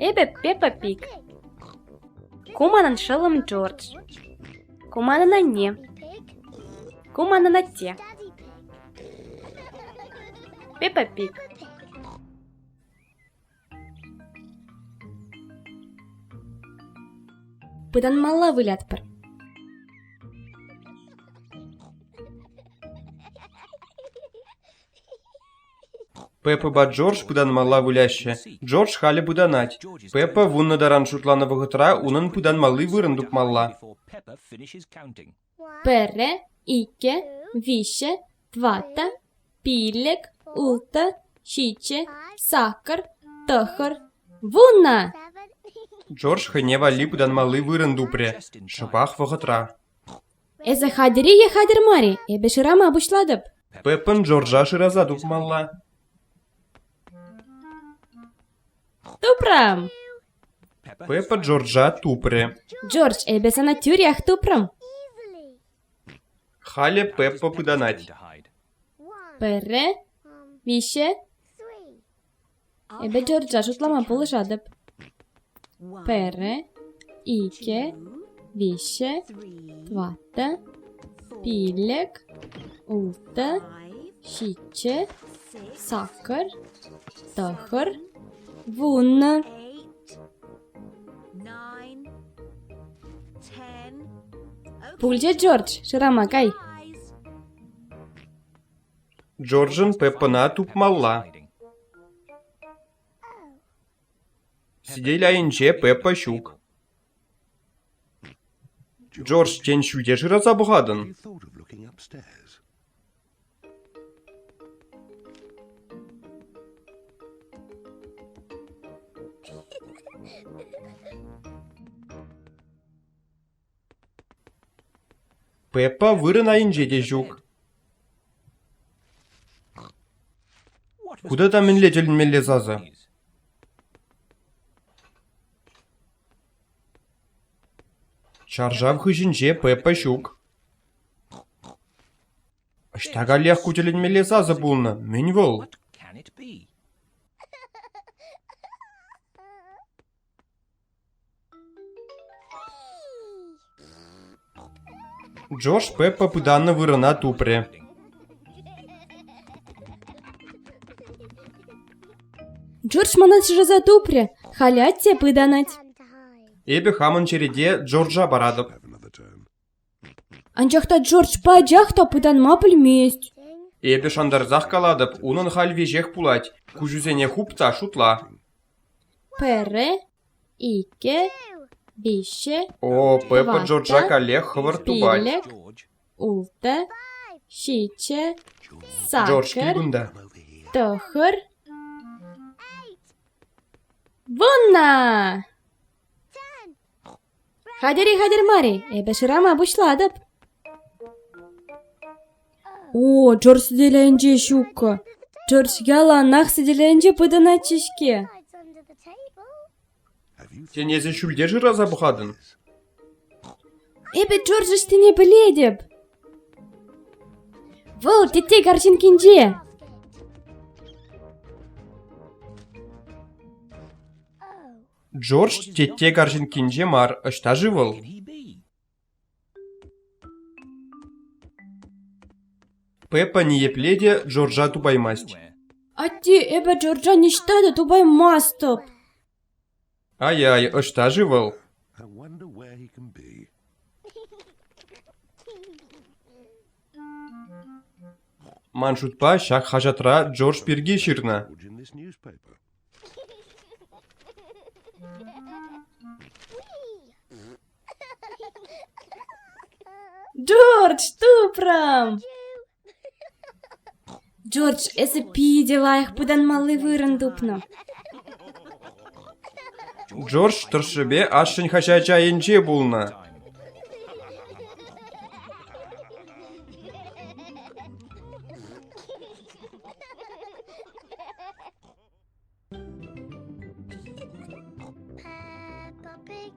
Эпе Пеппа Пиг. Куманын шылым Джордж. Куманын анне. Куманын атте. Пеппа Пиг. Пытанмалла вылятпăр. Пеппăпа Джордж пытанмалла выляççĕ. Джордж халĕ пытанать. Пеппа вуннă таран шутланă вăхăтра унăн пытанмалли вырăн тупмалла. Перре, ике, вище, твата, пиллек, улта, щиче, сакăр, тăхăр, вунна. Джордж хăне валли пытанмалли вырăн тупрре. Шăпах вăхăтра. Эзă хатĕр-и е хатĕр мари, эпе шырама пуçладăп. Пеппăн Джорджа шыраза тупмалла. Тупрам. Пеппа Джорджа тупрре. Джордж эпе сана тюрях тупрам. Халĕ Пеппа пытанать. Перре, вище, эпе Джорджа шутлама пулышадăп. Перре, ике, вище, твата, пиллек, улта, щиче, сакăр, тăхăр, вуннă. Пульче Джордж, шырама кай. Джорджăн Пеппăна тупмалла. Сиделяйнче Пеппа щук. Джордж тен çуйте шыраза пăхатăн. Пеппа вырăн айынче те çук. Куда там мӗнле тӗлленмелле сазы? Чаржав хыçынче Пеппа щук. Ăçта каллех ку тӗлленмелле сазы пулнă. Мӗн вăл? Джордж Пеппа пытаннă вырăна тупрре. Джордж мана шыраза тупрре, халĕ атте пытанать. Эпе хамăн череде Джорджа паратăп. Анчахта Джордж пачахта пытанма пӹлмест. Эпе шандарзах каладăп, унăн халь вежех пулать. Куçусене хупца шутла. Перре, ике, вище, О, Пеппа Джорджа каллех хăвăр тупать. пиллек, улта, щиче, Джордж сакăр, килгунда. тăхăр, вунна. Хатĕр-и хатĕр мари, эпе шырама пуçладăп. О, Джордж сиделяйнче щукка. Джордж яланах сиделяйнче пытанать чишке. Тенезе çүлте шыраза пăхатăн. Эпе Джордж ӹштине пӹледеп. Вăл тетте картинкинче. Джордж тетте карчинкинче мар. Ăçтажы вăл? Пеппа не епледе Джорджа тупаймасть. Атте эпе Джорджа ништады тупаймастăп. Ай-ай, ăçтажы вăл? Ман шутпа çак хажатра Джордж пирки çырнă. Джордж тупрам. Джордж эссе пиде лайăх пытанмалли вырăн тупнă. Джордж тăршăпе ашшăн хачачайынче пулнă. Peppa Pig.